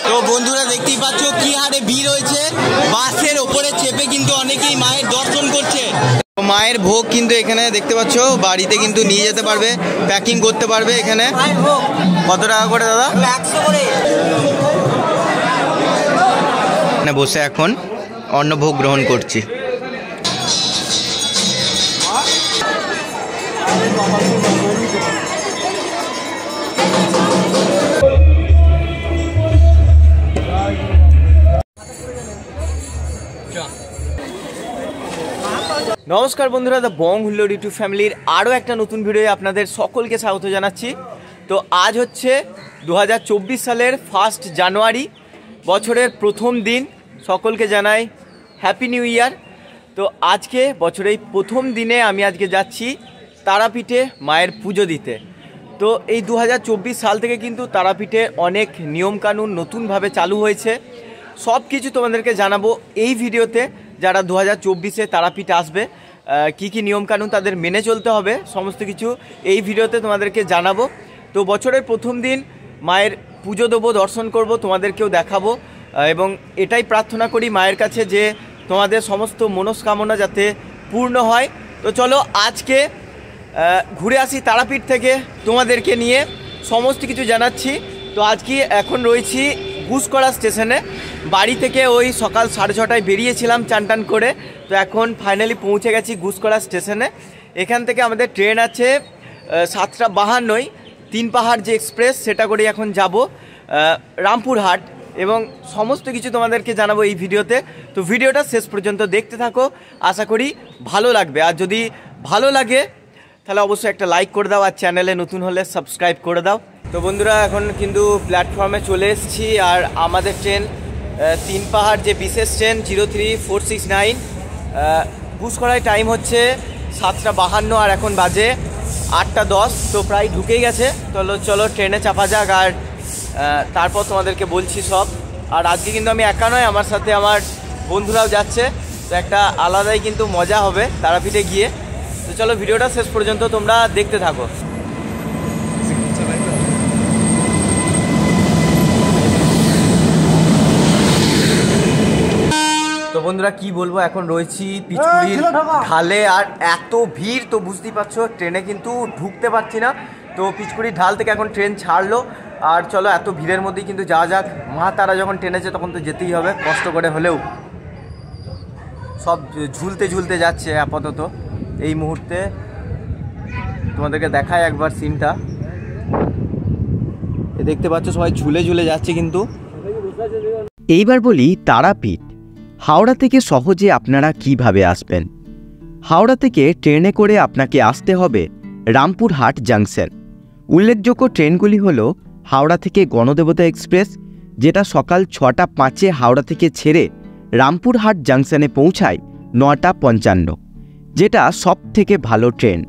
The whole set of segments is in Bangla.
তো বন্ধুরা দেখতেই পাচ্ছ কি হারে ভিড় হয়েছে, বাসের ওপরে চেপে কিন্তু অনেকেই মায়ের দর্শন করছে। মায়ের ভোগ কিন্তু এখানে দেখতে পাচ্ছ, বাড়িতে কিন্তু নিয়ে যেতে পারবে, প্যাকিং করতে পারবে। এখানে কত টাকা করে দাদা? 100 করে। বসে এখন অন্নভোগ গ্রহণ করছি। নমস্কার বন্ধুরা, দ্য বং হুল্লোড় ইউটিউব ফ্যামিলির আরও একটা নতুন ভিডিওয়ে আপনাদের সকলকে স্বাগত জানাচ্ছি। তো আজ হচ্ছে 2024 সালের 1 জানুয়ারি, বছরের প্রথম দিন। সকলকে জানাই হ্যাপি নিউ ইয়ার। তো আজকে বছরের প্রথম দিনে আমি আজকে যাচ্ছি তারাপীঠে মায়ের পুজো দিতে। তো এই 2024 সাল থেকে কিন্তু তারাপীঠে অনেক নিয়মকানুন নতুনভাবে চালু হয়েছে। সব কিছু তোমাদেরকে জানাবো এই ভিডিওতে। যারা 2024-এ তারাপীঠ আসবে, কি কি নিয়মকানুন তাদের মেনে চলতে হবে, সমস্ত কিছু এই ভিডিওতে তোমাদেরকে জানাবো। তো বছরের প্রথম দিন মায়ের পুজো দেবো, দর্শন করব, তোমাদেরকেও দেখাবো এবং এটাই প্রার্থনা করি মায়ের কাছে যে তোমাদের সমস্ত মনস্কামনা যাতে পূর্ণ হয়। তো চলো আজকে ঘুরে আসি তারাপীঠ থেকে, তোমাদেরকে নিয়ে সমস্ত কিছু জানাচ্ছি। তো আজকে এখন রয়েছি গুসকরা স্টেশনে। বাড়ি থেকে ওই সকাল 6:30টায় বেরিয়েছিলাম চান টান করে। তো এখন ফাইনালি পৌঁছে গেছি গুসকরা স্টেশনে। এখান থেকে আমাদের ট্রেন আছে 7:52, 3 পাহাড় যে এক্সপ্রেস, সেটা করে এখন যাব রামপুরহাট এবং সমস্ত কিছু তোমাদেরকে জানাবো এই ভিডিওতে। তো ভিডিওটা শেষ পর্যন্ত দেখতে থাকো, আশা করি ভালো লাগবে। আর যদি ভালো লাগে তাহলে অবশ্যই একটা লাইক করে দাও, আর চ্যানেলে নতুন হলে সাবস্ক্রাইব করে দাও। তো বন্ধুরা এখন কিন্তু প্ল্যাটফর্মে চলে এসেছি, আর আমাদের ট্রেন 3 পাহাড় যে বিশেষ ট্রেন 03469, গুসকরায় টাইম হচ্ছে 7:52 আর এখন বাজে 8:10। তো প্রায় ঢুকেই গেছে। চলো ট্রেনে চাপা যাক, আর তারপর তোমাদেরকে বলছি সব। আর আজকে কিন্তু আমি একা নয়, আমার সাথে আমার বন্ধুরাও যাচ্ছে। তো একটা আলাদাই কিন্তু মজা হবে তারাপীঠে গিয়ে। তো চলো ভিডিওটা শেষ পর্যন্ত তোমরা দেখতে থাকো। তো বন্ধুরা কি বলবো, এখন রয়েছি পিচকুড়ির ঢালে, আর এত ভিড় তো বুঝতেই পারছো, ট্রেনে কিন্তু ঢুকতে পারছি না। তো পিচকুড়ির ঢাল থেকে এখন ট্রেন ছাড়লো, আর চলো এত ভিড়ের মধ্যেই কিন্তু যাওয়া যাক। মা তারা যখন ট্রেনেছে তখন তো যেতেই হবে, কষ্ট করে হলেও। সব ঝুলতে ঝুলতে যাচ্ছে আপাতত এই মুহূর্তে। তোমাদেরকে দেখায় একবার সিনটা, দেখতে পাচ্ছ সবাই ঝুলে ঝুলে যাচ্ছে কিন্তু। এইবার বলি তারাপীঠ হাওড়া থেকে সহজে আপনারা কিভাবে আসবেন। হাওড়া থেকে ট্রেনে করে আপনাকে আসতে হবে রামপুরহাট জাংশন। উল্লেখযোগ্য ট্রেনগুলি হল হাওড়া থেকে গণদেবতা এক্সপ্রেস, যেটা সকাল 6:05 হাওড়া থেকে ছেড়ে রামপুরহাট জাংশনে পৌঁছায় 9:55, যেটা সব থেকে ভালো ট্রেন,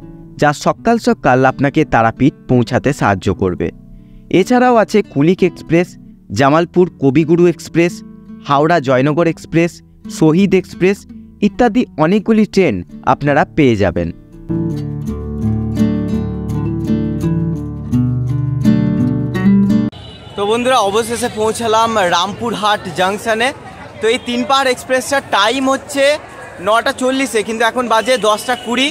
যা সকাল সকাল আপনাকে তারাপীঠ পৌঁছাতে সাহায্য করবে। এছাড়াও আছে কুলিক এক্সপ্রেস, জামালপুর কবিগুরু এক্সপ্রেস, হাওড়া জয়নগর এক্সপ্রেস, শহীদ এক্সপ্রেস ইত্যাদি অনেকগুলি ট্রেন আপনারা পেয়ে যাবেন। তো বন্ধুরা অবশেষে পৌঁছালাম রামপুরহাট জাংশনে। তো এই 3 পাহাড় এক্সপ্রেসটার টাইম হচ্ছে 9:40, কিন্তু এখন বাজে 10:20।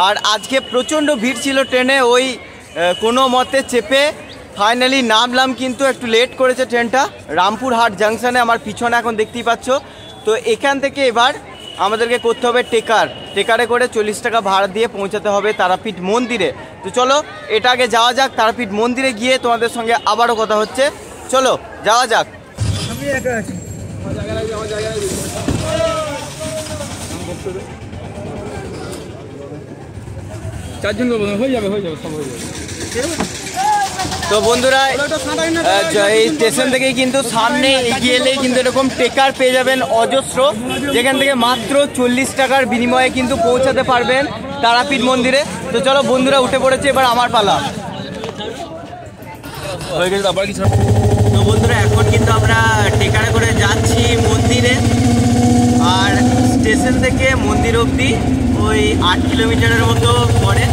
আর আজকে প্রচণ্ড ভিড় ছিল ট্রেনে, ওই কোনো মতে চেপে ফাইনালি নামলাম, কিন্তু একটু লেট করেছে ট্রেনটা রামপুরহাট জাংশনে। আমার পিছনে এখন দেখতেই পাচ্ছ। তো এখান থেকে এবার আমাদেরকে করতে হবে টেকারে করে 40 টাকা ভাড়া দিয়ে পৌঁছাতে হবে তারাপীঠ মন্দিরে। তো চলো এটা আগে যাওয়া যাক, তারাপীঠ মন্দিরে গিয়ে তোমাদের সঙ্গে আবারও কথা হচ্ছে। চলো যাওয়া যাক। তো বন্ধুরা এই স্টেশন থেকেই কিন্তু সামনে এগিয়ে এলেই কিন্তু এরকম টেকার পেয়ে যাবেন অজস্র, যেখান থেকে মাত্র 40 টাকার বিনিময়ে কিন্তু পৌঁছাতে পারবেন তারাপীঠ মন্দিরে। তো চলো বন্ধুরা উঠে পড়েছে, এবার আমার পালা হয়ে গেছে। তো বন্ধুরা এখন কিন্তু আমরা টেকারে করে যাচ্ছি মন্দিরে, আর স্টেশন থেকে মন্দির অবধি ওই 8 কিলোমিটারের মতো পড়ে।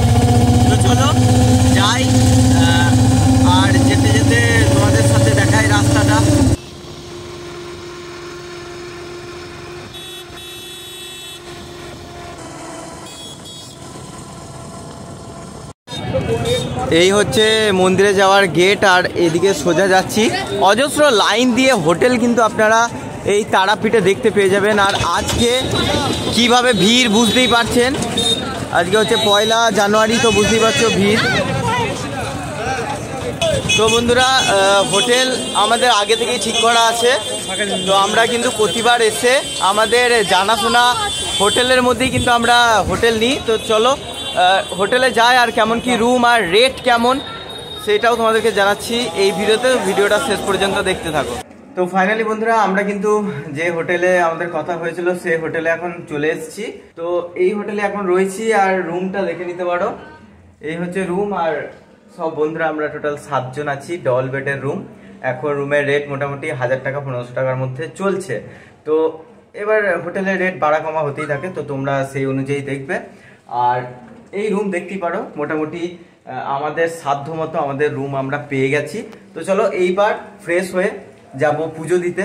তো চলো যাই, আর যেতে যেতে তোমাদের সাথে দেখাই রাস্তাটা। এই হচ্ছে মন্দিরে যাওয়ার গেট, আর এদিকে সোজা যাচ্ছি। অজস্র লাইন দিয়ে হোটেল কিন্তু আপনারা এই তারাপীঠে দেখতে পেয়ে যাবেন। আর আজকে কিভাবে ভিড় বুঝতেই পারছেন, আজকে হচ্ছে 1 জানুয়ারি, তো বুঝতেই পারছো ভিড়। তো বন্ধুরা, হোটেল আমাদের আগে থেকেই ঠিক করা আছে, তো আমরা কিন্তু প্রতিবার এসে আমাদের জানাশোনা হোটেলের মধ্যেই কিন্তু আমরা হোটেল নিই। তো চলো হোটেলে যাই, আর কেমন কি রুম আর রেট কেমন সেটাও তোমাদেরকে জানাচ্ছি এই ভিডিওতে। ভিডিওটা শেষ পর্যন্ত দেখতে থাকো। তো ফাইনালি বন্ধুরা, আমরা কিন্তু যে হোটেলে আমাদের কথা হয়েছিল সেই হোটেলে এখন চলে এসেছি। তো এই হোটেলে এখন রয়েছি, আর রুমটা দেখে নিতে পারো। এই হচ্ছে রুম, আর সব বন্ধুরা আমরা টোটাল 7 জন আছি। ডবল বেডের রুম। এখন রুমের রেট মোটামুটি 1000 টাকা 1500 টাকার মধ্যে চলছে। তো এবার হোটেলের রেট বাড়া কমা হতেই থাকে, তো তোমরা সেই অনুযায়ী দেখবে। আর এই রুম দেখতেই পারো, মোটামুটি আমাদের সাধ্য মতো আমাদের রুম আমরা পেয়ে গেছি। তো চলো এইবার ফ্রেশ হয়ে যাব পুজো দিতে।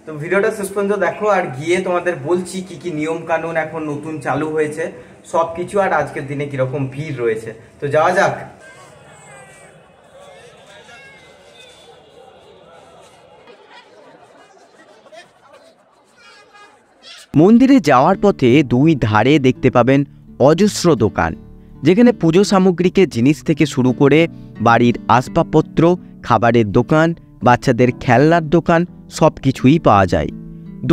তো ভিডিওটা শেষ পর্যন্ত দেখো, আর গিয়ে তোমাদের বলছি কি কি নিয়ম কানুন এখন নতুন চালু হয়েছে সব কিছু, আর আজকের দিনে কিরকম ভিড় রয়েছে। তো যাওয়া যাক। মন্দিরে যাওয়ার পথে 2 ধারে দেখতে পাবেন অজস্র দোকান, যেখানে পুজো সামগ্রীকে জিনিস থেকে শুরু করে বাড়ির আসবাবপত্র, খাবারের দোকান, বাচ্চাদের খেলনার দোকান সব কিছুই পাওয়া যায়।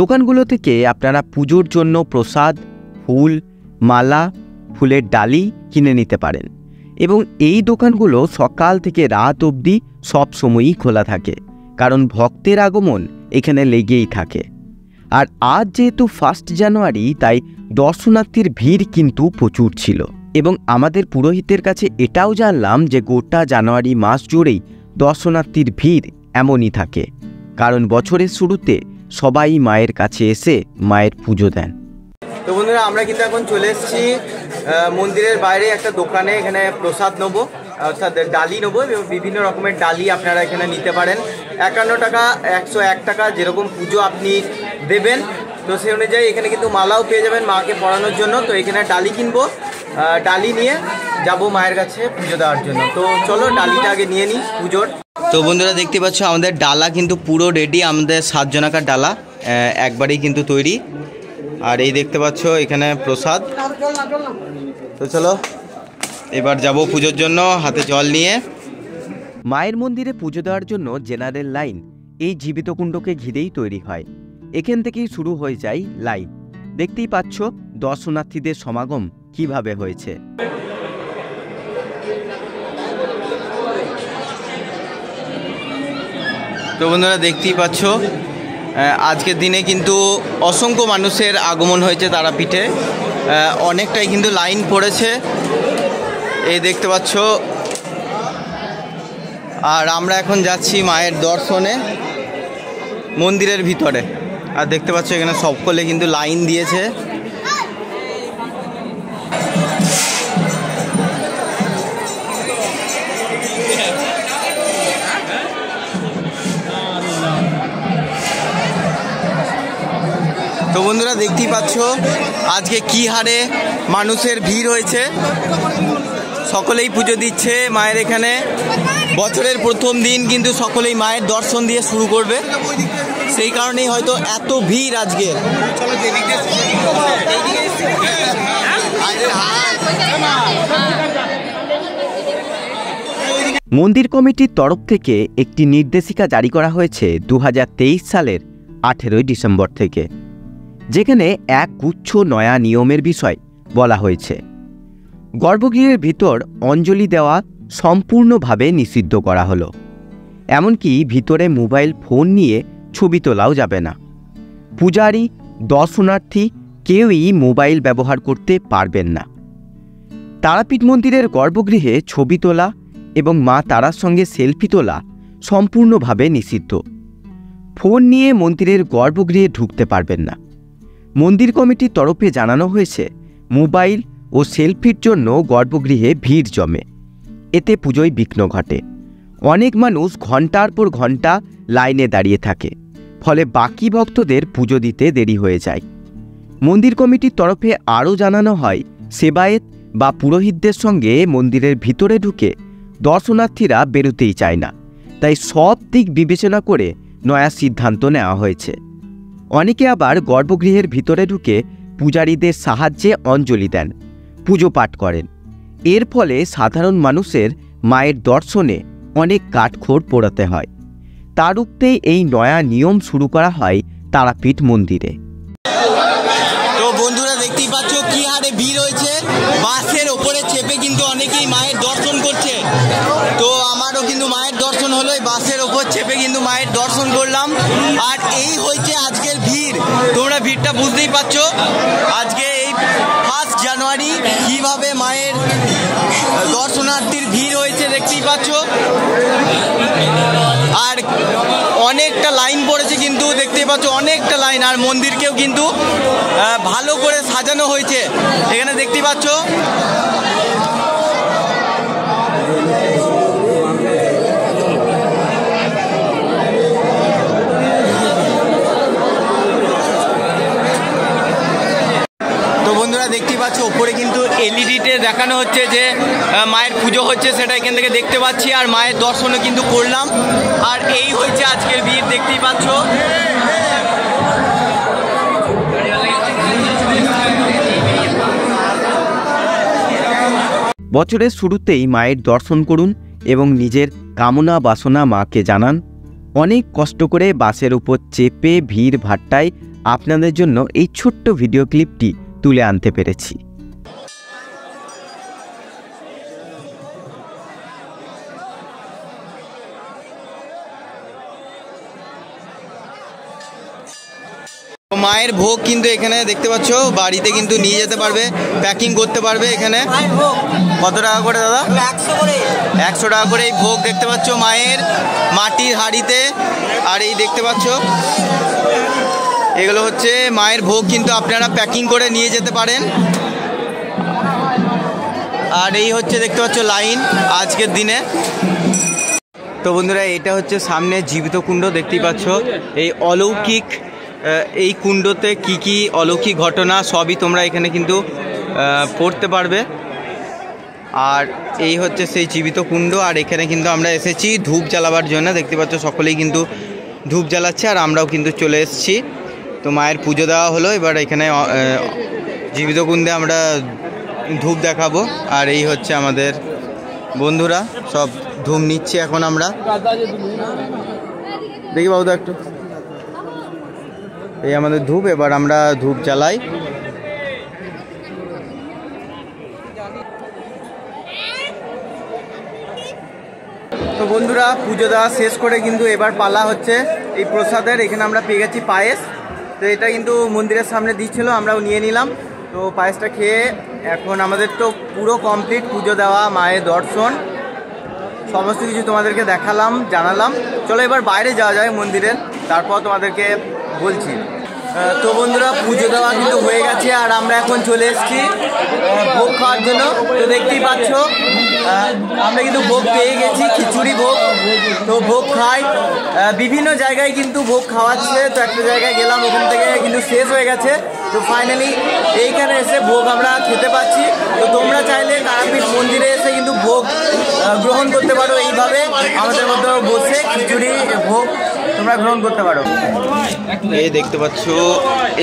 দোকানগুলো থেকে আপনারা পুজোর জন্য প্রসাদ, ফুল, মালা, ফুলের ডালি কিনে নিতে পারেন। এবং এই দোকানগুলো সকাল থেকে রাত অবধি সব সময়ই খোলা থাকে, কারণ ভক্তের আগমন এখানে লেগেই থাকে। আর আজ যেহেতু 1 জানুয়ারি, তাই দর্শনার্থীর ভিড় কিন্তু প্রচুর ছিল। এবং আমাদের পুরোহিতের কাছে এটাও জানলাম যে গোটা জানুয়ারি মাস জুড়েই দর্শনার্থীর ভিড় এমনই থাকে, কারণ বছরের শুরুতে সবাই মায়ের কাছে এসে মায়ের পুজো দেন। তো বন্ধুরা, আমরা কিন্তু এখন চলে এসেছি মন্দিরের বাইরে একটা দোকানে। এখানে প্রসাদ নেবো, অর্থাৎ ডালি নেবো, এবং বিভিন্ন রকমের ডালি আপনারা এখানে নিতে পারেন। 51 টাকা, 101 টাকা, যেরকম পুজো আপনি দেবেন তো সেই অনুযায়ী এখানে কিন্তু মালাও পেয়ে যাবেন মাকে পরানোর জন্য। তো এখানে ডালি কিনবো, ডালি নিয়ে যাব মায়ের কাছে পুজো দেওয়ার জন্য। তো চলো ডালিটা আগে নিয়ে নিই পুজোর। তো বন্ধুরা, দেখতে পাচ্ছ আমাদের ডালা কিন্তু পুরো রেডি। আমাদের 7 জনাকার ডালা একবারেই কিন্তু তৈরি। আর এই দেখতে পাচ্ছ এখানে প্রসাদ। তো চলো এবার যাব পুজোর জন্য হাতে জল নিয়ে। মায়ের মন্দিরে পুজো দেওয়ার জন্য জেনারেল লাইন এই জীবিত কুণ্ডকে ঘিরেই তৈরি হয়। এখান থেকেই শুরু হয়ে যায় লাইন। দেখতেই পাচ্ছ দর্শনার্থীদের সমাগম কিভাবে হয়েছে। তো বন্ধুরা, দেখতেই পাচ্ছ আজকের দিনে কিন্তু অসংখ্য মানুষের আগমন হয়েছে তারাপীঠে। অনেকটাই কিন্তু লাইন পড়েছে, এই দেখতে পাচ্ছ। আর আমরা এখন যাচ্ছি মায়ের দর্শনে মন্দিরের ভিতরে। আর দেখতে পাচ্ছ এখানে সকলে কিন্তু লাইন দিয়েছে। তো বন্ধুরা, দেখতেই পাচ্ছ আজকে কি হারে মানুষের ভিড় হয়েছে। সকলেই পুজো দিচ্ছে মায়ের এখানে। বছরের প্রথম দিন কিন্তু সকলেই মায়ের দর্শন দিয়ে শুরু করবে, সেই কারণেই হয়তো এত ভিড় আজকে। মন্দির কমিটির তরফ থেকে একটি নির্দেশিকা জারি করা হয়েছে 2023 সালের 18 ডিসেম্বর থেকে, যেখানে এক গুচ্ছ নয়া নিয়মের বিষয় বলা হয়েছে। গর্ভগৃহের ভিতর অঞ্জলি দেওয়া সম্পূর্ণভাবে নিষিদ্ধ করা হলো। এমনকি ভিতরে মোবাইল ফোন নিয়ে ছবি তোলাও যাবে না। পূজারী, দর্শনার্থী কেউই মোবাইল ব্যবহার করতে পারবেন না। তারাপীঠ মন্দিরের গর্ভগৃহে ছবি তোলা এবং মা তারার সঙ্গে সেলফি তোলা সম্পূর্ণভাবে নিষিদ্ধ। ফোন নিয়ে মন্দিরের গর্ভগৃহে ঢুকতে পারবেন না। মন্দির কমিটির তরফে জানানো হয়েছে, মোবাইল ও সেলফির জন্য গর্ভগৃহে ভিড় জমে, এতে পুজোয় বিঘ্ন ঘটে। অনেক মানুষ ঘন্টার পর ঘন্টা লাইনে দাঁড়িয়ে থাকে, ফলে বাকি ভক্তদের পুজো দিতে দেরি হয়ে যায়। মন্দির কমিটির তরফে আরও জানানো হয়, সেবায়েত বা পুরোহিতদের সঙ্গে মন্দিরের ভিতরে ঢুকে দর্শনার্থীরা বেরোতেই চায় না, তাই সব দিক বিবেচনা করে নয়া সিদ্ধান্ত নেওয়া হয়েছে। অনেকে আবার গর্ভগৃহের ভিতরে ঢুকে পূজারীদের সাহায্যে অঞ্জলি দেন, পুজো পাঠ করেন। এর ফলে সাধারণ মানুষের মায়ের দর্শনে অনেক কাঠখড় পোড়াতে হয়। তার রুখতেই এই নয়া নিয়ম শুরু করা হয় তারাপীঠ মন্দিরে। তো বন্ধুরা দেখতেই পাচ্ছ কি হারে ভিড় হয়েছে, বাসের ওপরে চেপে কিন্তু অনেকেই মায়ের দর্শন করছে। তো আমারও কিন্তু মায়ের দর্শন হলো, এই বাসের ওপর চেপে কিন্তু মায়ের দর্শন করলাম। আর এই হয়েছে আজকের ভিড়, তোমরা ভিড়টা বুঝতেই পারছো। আজকে এই 1 জানুয়ারি কিভাবে মায়ের দর্শনার্থীর ভিড় হয়েছে দেখতেই পাচ্ছ। আর অনেকটা লাইন পড়েছে কিন্তু দেখতেই পাচ্ছ, অনেকটা লাইন। আর মন্দিরকেও কিন্তু ভালো করে সাজানো হয়েছে, এখানে দেখতেই পাচ্ছ। তো বন্ধুরা দেখতেই পাচ্ছ ওপরে কিন্তু এলইডিতে দেখানো হচ্ছে যে মায়ের পুজো হচ্ছে, সেটা এখান থেকে দেখতে পাচ্ছি। আর মায়ের দর্শনও কিন্তু করলাম। আর এই হচ্ছে আজকের ভিড় দেখতেই পাচ্ছ। বছরের শুরুতেই মায়ের দর্শন করুন এবং নিজের কামনা বাসনা মাকে জানান। অনেক কষ্ট করে বাসের উপর চেপে ভিড় ভাট্টায় আপনাদের জন্য এই ছোট্ট ভিডিও ক্লিপটি তুলে আনতে পেরেছি। মায়ের ভোগ কিন্তু এখানে দেখতে পাচ্ছ, বাড়িতে কিন্তু নিয়ে যেতে পারবে, প্যাকিং করতে পারবে। এখানে কত টাকা করে দাদা? 100 টাকা করে এই ভোগ দেখতে পাচ্ছ মায়ের মাটির হাঁড়িতে। আর এই দেখতে পাচ্ছ এগুলো হচ্ছে মায়ের ভোগ, কিন্তু আপনারা প্যাকিং করে নিয়ে যেতে পারেন। আর এই হচ্ছে দেখতে পাচ্ছ লাইন আজকের দিনে। তো বন্ধুরা এটা হচ্ছে সামনে জীবিত কুণ্ড দেখতেই পাচ্ছ। এই অলৌকিক এই কুণ্ডতে কি কি অলৌকিক ঘটনা সবই তোমরা এখানে কিন্তু পড়তে পারবে। আর এই হচ্ছে সেই জীবিত কুণ্ড। আর এখানে কিন্তু আমরা এসেছি ধূপ জ্বালাবার জন্য, দেখতে পাচ্ছ সকলেই কিন্তু ধূপ জ্বালাচ্ছে। আর আমরাও কিন্তু চলে এসেছি। তো মায়ের পুজো দেওয়া হলো, এবার এখানে জীবিত কুণ্ডে আমরা ধূপ দেখাবো। আর এই হচ্ছে আমাদের বন্ধুরা সব ধূপ নিচ্ছে এখন। আমরা দেখি বাবুদা একটু, এই আমাদের ধূপ, এবার আমরা ধূপ জ্বালাই। তো বন্ধুরা পুজো দেওয়া শেষ করে কিন্তু এবার পালা হচ্ছে এই প্রসাদের। এখানে আমরা পেয়ে গেছি পায়েস। তো এটা কিন্তু মন্দিরের সামনে দিচ্ছিল, আমরাও নিয়ে নিলাম। তো পায়েসটা খেয়ে এখন আমাদের তো পুরো কমপ্লিট পুজো দেওয়া, মায়ের দর্শন সমস্ত কিছু তোমাদেরকে দেখালাম, জানালাম। চলো এবার বাইরে যাওয়া যায় মন্দিরের, তারপর তোমাদেরকে বলছি। তো বন্ধুরা পুজো দেওয়া কিন্তু হয়ে গেছে, আর আমরা এখন চলে এসেছি ভোগ খাওয়ার জন্য। তো দেখতেই পাচ্ছ আমরা কিন্তু ভোগ পেয়ে গেছি, খিচুড়ি ভোগ। তো ভোগ খাই, বিভিন্ন জায়গায় কিন্তু ভোগ খাওয়াচ্ছে। তো একটা জায়গায় গেলাম, ওখান থেকে কিন্তু শেষ হয়ে গেছে। তো ফাইনালি এইখানে এসে ভোগ আমরা খেতে পাচ্ছি। তো তোমরা চাইলে তারাপীঠ মন্দিরে এসে কিন্তু ভোগ গ্রহণ করতে পারো, এইভাবে আমাদের মধ্যে বসে খিচুড়ি ভোগ তোমরা গ্রহণ করতে পারো। এই দেখতে পাচ্ছ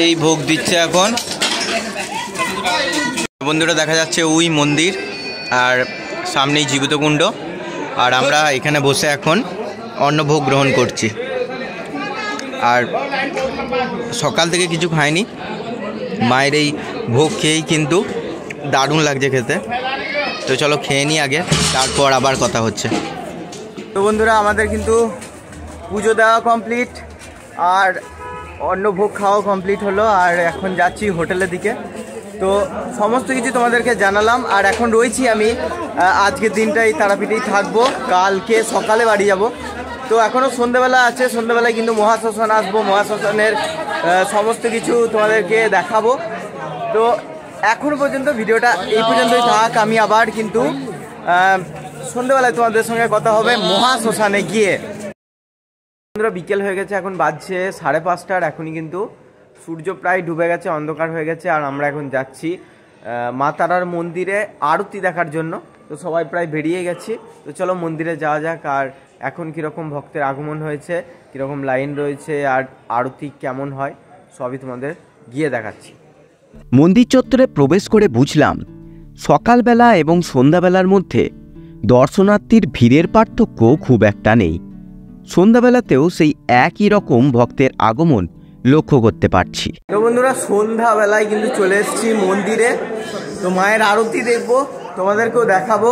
এই ভোগ দিচ্ছে এখন। বন্ধুরা দেখা যাচ্ছে ওই মন্দির আর সামনেই জীবিত কুণ্ড। আর আমরা এখানে বসে এখন অন্নভোগ গ্রহণ করছি। আর সকাল থেকে কিছু খাইনি, মায়ের এই ভোগ খেয়েই কিন্তু দারুণ লাগছে খেতে। তো চলো খেয়ে নিই আগে, তারপর আবার কথা হচ্ছে। তো বন্ধুরা আমাদের কিন্তু পুজো দেওয়া কমপ্লিট আর অন্নভোগ খাওয়া কমপ্লিট হলো। আর এখন যাচ্ছি হোটেলের দিকে। তো সমস্ত কিছু তোমাদেরকে জানালাম। আর এখন রয়েছি আমি আজকের দিনটাই তারাপীঠেই থাকবো, কালকে সকালে বাড়ি যাব। তো এখনও সন্ধ্যেবেলা আছে, সন্ধ্যেবেলায় কিন্তু মহাশ্মশান আসবো, মহাশ্মশানের সমস্ত কিছু তোমাদেরকে দেখাবো। তো এখনও পর্যন্ত ভিডিওটা এই পর্যন্তই থাক। আমি আবার কিন্তু সন্ধ্যেবেলায় তোমাদের সঙ্গে কথা হবে মহাশ্মশানে গিয়ে। বিকেল হয়ে গেছে, এখন বাজছে 5:30। এখনই কিন্তু সূর্য প্রায় ডুবে গেছে, অন্ধকার হয়ে গেছে। আর আমরা এখন যাচ্ছি মা তারার মন্দিরে আরতি দেখার জন্য। তো সবাই প্রায় বেরিয়ে গেছি। তো চলো মন্দিরে যাওয়া যাক। আর এখন কীরকম ভক্তের আগমন হয়েছে, কীরকম লাইন রয়েছে, আর আরতি কেমন হয় সবই তোমাদের গিয়ে দেখাচ্ছি। মন্দির চত্বরে প্রবেশ করে বুঝলাম সকালবেলা এবং সন্ধ্যাবেলার মধ্যে দর্শনার্থীর ভিড়ের পার্থক্য খুব একটা নেই। সন্ধ্যাবেলাতেও সেই একই রকম ভক্তের আগমন লক্ষ্য করতে পারছি। তো বন্ধুরা, সন্ধ্যাবেলায় কিন্তু চলে এসেছি মন্দিরে। তো মায়ের আরতি দেখবো, তোমাদেরকেও দেখাবো,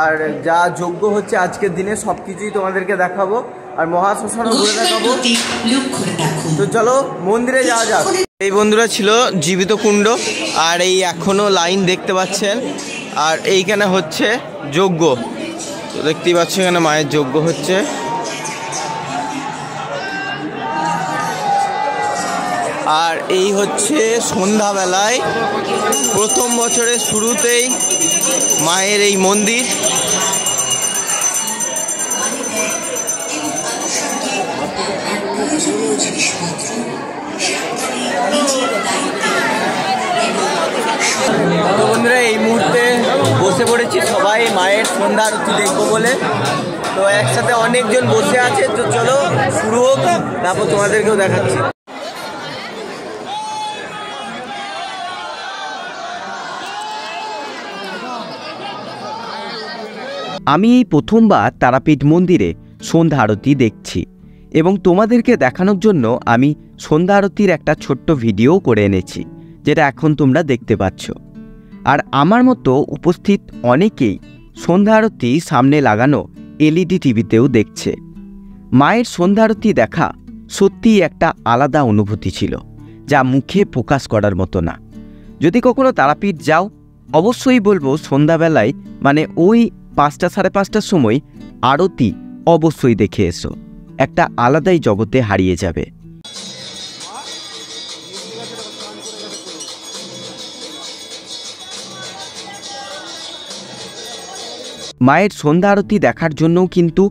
আর যা যজ্ঞ হচ্ছে আজকের দিনে সব কিছুই তোমাদেরকে দেখাবো, আর মহাশ্মশানও ঘুরে দেখাবো। তো চলো মন্দিরে যাওয়া যাক। এই বন্ধুরা ছিল জীবিত কুণ্ড, আর এই এখনো লাইন দেখতে পাচ্ছেন। আর এইখানে হচ্ছে যজ্ঞ, তো দেখতেই পাচ্ছ এখানে মায়ের যজ্ঞ হচ্ছে। আর এই হচ্ছে সন্ধ্যাবেলায় প্রথম বছরের শুরুতেই মায়ের এই মন্দির। তো বন্ধুরা, এই মুহূর্তে বসে পড়েছি সবাই মায়ের সন্ধ্যা আরতি দেখবো বলে। তো একসাথে অনেকজন বসে আছে, তো চলো শুরু হোক, তারপর তোমাদেরকেও দেখাচ্ছি। আমি এই প্রথমবার তারাপীঠ মন্দিরে সন্ধ্যা আরতি দেখছি, এবং তোমাদেরকে দেখানোর জন্য আমি সন্ধ্যা আরতির একটা ছোট্ট ভিডিও করে এনেছি, যেটা এখন তোমরা দেখতে পাচ্ছ। আর আমার মতো উপস্থিত অনেকেই সন্ধ্যা আরতি সামনে লাগানো এলইডি টিভিতেও দেখছে। মায়ের সন্ধ্যা আরতি দেখা সত্যিই একটা আলাদা অনুভূতি ছিল, যা মুখে প্রকাশ করার মতো না। যদি কখনো তারাপীঠ যাও, অবশ্যই বলবো সন্ধ্যাবেলায় মানে ওই 5টা সাড়ে 5টার সময় আরতি অবশ্যই দেখে এসো, একটা আলাদাই জগতে হারিয়ে যাবে। মায়ের সন্ধ্যা আরতি দেখার জন্যও কিন্তু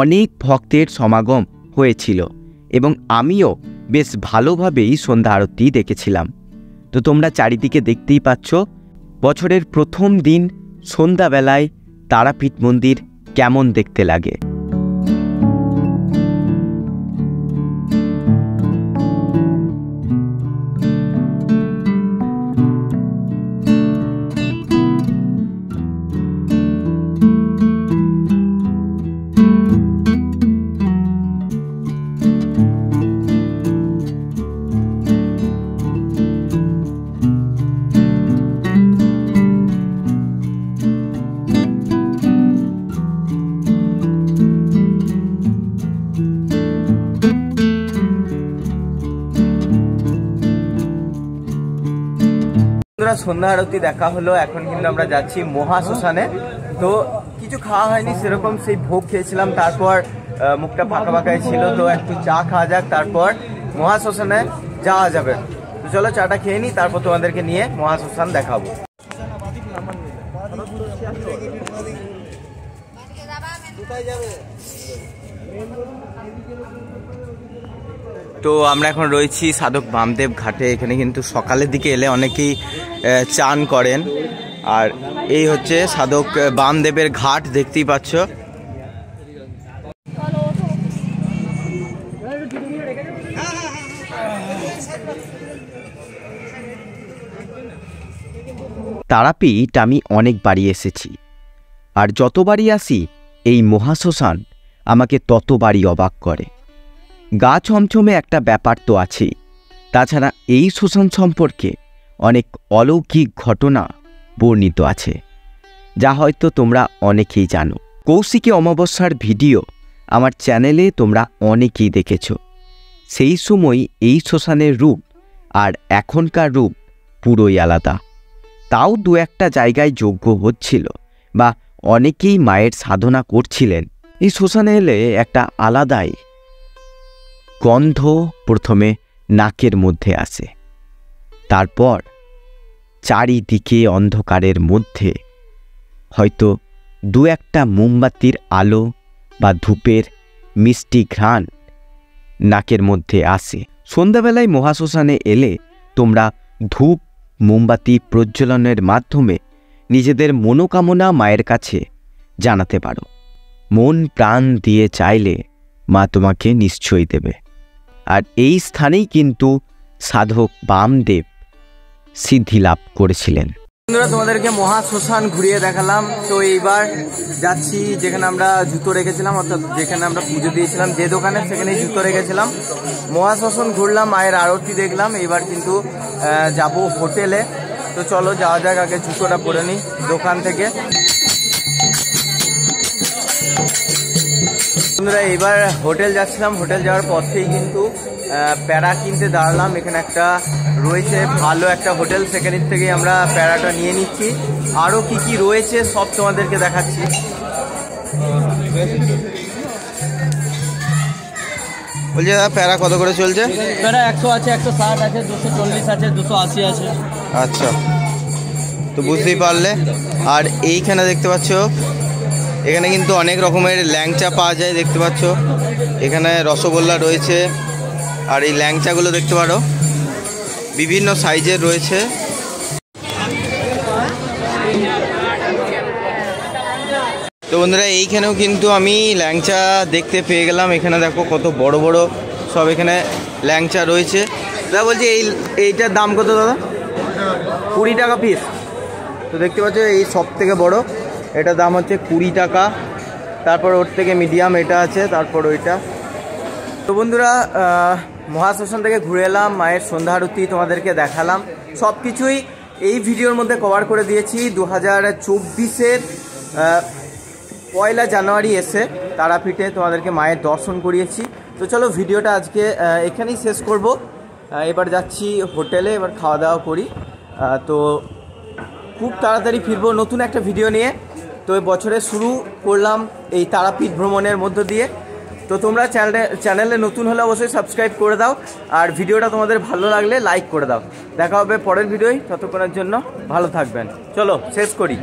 অনেক ভক্তের সমাগম হয়েছিল, এবং আমিও বেশ ভালোভাবেই সন্ধ্যা আরতি দেখেছিলাম। তো তোমরা চারিদিকে দেখতেই পাচ্ছ বছরের প্রথম দিন সন্ধ্যাবেলায় তারাপীঠ মন্দির কেমন দেখতে লাগে। সন্ধ্যা আরতি দেখা হলো, এখন কিন্তু আমরা যাচ্ছি মহাশ্মশানে। তো কিছু খাওয়া হয়নি সেরকম, সেই ভোগ খেয়েছিলাম, তারপর মুখটা ফাঁকা ফাঁকাই ছিল, তো একটু চা খাওয়া যাক, তারপর মহাশ্মশানে যাওয়া যাবে। তো চলো চাটা খেয়ে নিই, তারপর তোমাদেরকে নিয়ে মহাশ্মশান দেখাবো। তো আমরা এখন রয়েছি সাধক বামদেব ঘাটে। এখানে কিন্তু সকালের দিকে এলে অনেকেই চান করেন, আর এই হচ্ছে সাধক বামদেবের ঘাট, দেখতেই পাচ্ছ। তারাপীঠ আমি অনেকবারই এসেছি, আর যতবারই আসি এই মহাশ্মশান আমাকে ততবারই অবাক করে। গা ছমছমে একটা ব্যাপার তো আছেই, তাছাড়া এই শ্মশান সম্পর্কে অনেক অলৌকিক ঘটনা বর্ণিত আছে, যা হয়তো তোমরা অনেকেই জানো। কৌশিকী অমাবস্যার ভিডিও আমার চ্যানেলে তোমরা অনেকেই দেখেছ। সেই সময় এই শ্মশানের রূপ আর এখনকার রূপ পুরোই আলাদা। তাও দু একটা জায়গায় যজ্ঞ হচ্ছিল বা অনেকেই মায়ের সাধনা করছিলেন। এই শ্মশানে এলে একটা আলাদাই গন্ধ প্রথমে নাকের মধ্যে আসে, তারপর চারিদিকে অন্ধকারের মধ্যে হয়তো দু একটা মোমবাতির আলো বা ধূপের মিষ্টি ঘ্রাণ নাকের মধ্যে আসে। সন্ধ্যাবেলায় মহাশ্মশানে এলে তোমরা ধূপ মোমবাতি প্রজ্বলনের মাধ্যমে নিজেদের মনোকামনা মায়ের কাছে জানাতে পারো। মন প্রাণ দিয়ে চাইলে মা তোমাকে নিশ্চয়ই দেবে। আর এই স্থানেই কিন্তু সাধক বামদেব সিদ্ধি লাভ করেছিলেন। বন্ধুরা, তোমাদেরকে মহাশ্মশান ঘুরিয়ে দেখালাম। তো এইবার যাচ্ছি যেখানে আমরা জুতো রেখেছিলাম, অর্থাৎ যেখানে আমরা পুজো দিয়েছিলাম যে দোকানে, সেখানেই জুতো রেখেছিলাম। মহাশ্মশান ঘুরলাম, মায়ের আরতি দেখলাম। এইবার কিন্তু যাব হোটেলে। তো চলো যাওয়া যাক, আগে জুতোটা পরে নিই দোকান থেকে। বন্ধুরা, এইবার হোটেল যাচ্ছিলাম। হোটেল যাওয়ার পথেই কিন্তু প্যারা কিনতে দাঁড়ালাম। এখানে একটা রয়েছে ভালো একটা হোটেল, সেখানের থেকেই আমরা প্যারাটা নিয়ে নিচ্ছি। আরও কি কি রয়েছে সব তোমাদেরকে দেখাচ্ছি। বলছি দাদা, প্যারা কত করে চলছে? প্যারা 100 আছে, 160 আছে, 240 আছে, 280 আছে। আচ্ছা, তো বুঝতেই পারলে। আর এইখানে দেখতে পাচ্ছ, এখানে কিন্তু অনেক রকমের ল্যাংচা পাওয়া যায়। দেখতে পাচ্ছ এখানে রসগোল্লা রয়েছে। আর এই ল্যাংচাগুলো দেখতে পারো বিভিন্ন সাইজের রয়েছে। তো বন্ধুরা, এইখানেও কিন্তু আমি ল্যাংচা দেখতে পেয়ে গেলাম। এখানে দেখো কত বড় বড় সব এখানে ল্যাংচা রয়েছে। দাদা বলছি এইটার দাম কত দাদা? 20 টাকা পিস। তো দেখতে পাচ্ছ এই সব থেকে বড়, এটার দাম হচ্ছে 20 টাকা। তারপর ওর থেকে মিডিয়াম এটা আছে, তারপর ওইটা। তো বন্ধুরা, মহাশ্মশান থেকে ঘুরে এলাম, মায়ের সন্ধ্যা আরতি তোমাদেরকে দেখালাম। সব কিছুই এই ভিডিওর মধ্যে কভার করে দিয়েছি। 2024-এর 1 জানুয়ারি এসে তারাপীঠে তোমাদেরকে মায়ের দর্শন করিয়েছি। তো চলো ভিডিওটা আজকে এখানেই শেষ করব। এবার যাচ্ছি হোটেলে, এবার খাওয়া দাওয়া করি। তো খুব তাড়াতাড়ি ফিরবো নতুন একটা ভিডিও নিয়ে। তো এই বছরে শুরু করলাম এই তারাপীঠ ভ্রমণের মধ্য দিয়ে। তো তোমরা চ্যানেলে নতুন হলে অবশ্যই সাবস্ক্রাইব করে দাও। আর ভিডিওটা তোমাদের ভালো লাগলে লাইক করে দাও। দেখা হবে পরের ভিডিওয়। ততক্ষণের জন্য ভালো থাকবেন। চলো শেষ করি।